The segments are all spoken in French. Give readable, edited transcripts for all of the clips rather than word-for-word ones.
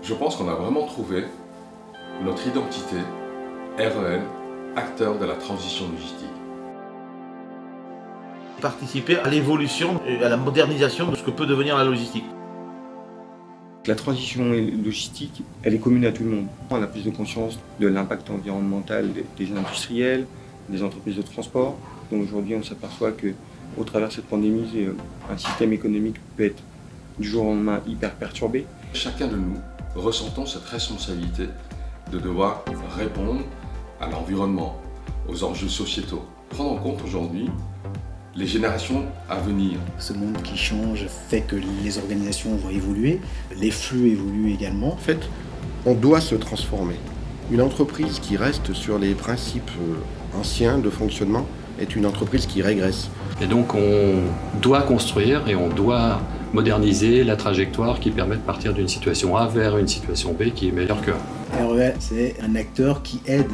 Je pense qu'on a vraiment trouvé notre identité REL, acteur de la transition logistique. Participer à l'évolution et à la modernisation de ce que peut devenir la logistique. La transition logistique, elle est commune à tout le monde. On a plus de conscience de l'impact environnemental des industriels, des entreprises de transport. Donc aujourd'hui, on s'aperçoit qu'au travers de cette pandémie, un système économique peut être du jour au lendemain hyper perturbé. Chacun de nous ressentons cette responsabilité de devoir répondre à l'environnement, aux enjeux sociétaux. Prendre en compte aujourd'hui les générations à venir. Ce monde qui change fait que les organisations vont évoluer, les flux évoluent également. En fait, on doit se transformer. Une entreprise qui reste sur les principes anciens de fonctionnement est une entreprise qui régresse. Et donc on doit construire et on doit moderniser la trajectoire qui permet de partir d'une situation A vers une situation B qui est meilleure que A. REL, c'est un acteur qui aide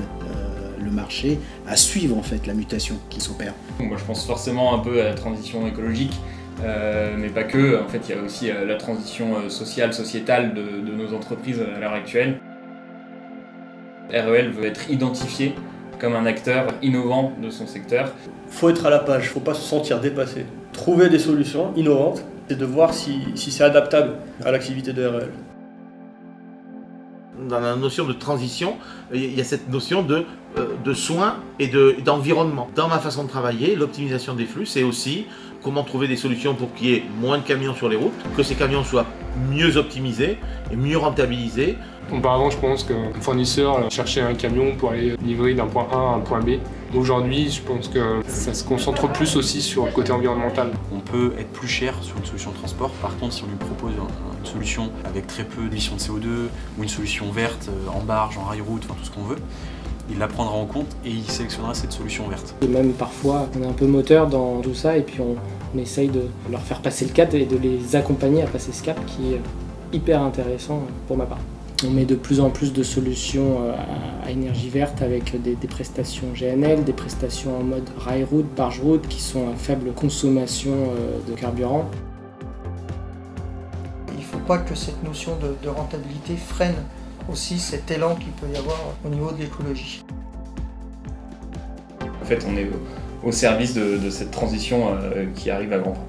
le marché à suivre en fait la mutation qui s'opère. Moi je pense forcément un peu à la transition écologique, mais pas que. En fait il y a aussi la transition sociale, sociétale de nos entreprises à l'heure actuelle. REL veut être identifié comme un acteur innovant de son secteur. Il faut être à la page, il ne faut pas se sentir dépassé. Trouver des solutions innovantes et de voir si c'est adaptable à l'activité de REL. Dans la notion de transition, il y a cette notion de soins et d'environnement. Dans ma façon de travailler, l'optimisation des flux, c'est aussi comment trouver des solutions pour qu'il y ait moins de camions sur les routes, que ces camions soient mieux optimisés et mieux rentabilisés. Auparavant, je pense qu'un fournisseur cherchait un camion pour aller livrer d'un point A à un point B. Aujourd'hui, je pense que ça se concentre plus aussi sur le côté environnemental. On peut être plus cher sur une solution de transport. Par contre, si on lui propose une solution avec très peu d'émissions de CO2 ou une solution verte en barge, en rail-route, enfin tout ce qu'on veut, il la prendra en compte et il sélectionnera cette solution verte. Et même parfois, on est un peu moteur dans tout ça et puis on essaye de leur faire passer le cap et de les accompagner à passer ce cap qui est hyper intéressant pour ma part. On met de plus en plus de solutions à énergie verte avec des prestations GNL, des prestations en mode rail-route, barge-route qui sont à faible consommation de carburant. Il ne faut pas que cette notion de rentabilité freine aussi cet élan qu'il peut y avoir au niveau de l'écologie. En fait, on est au service de cette transition qui arrive à grands pas.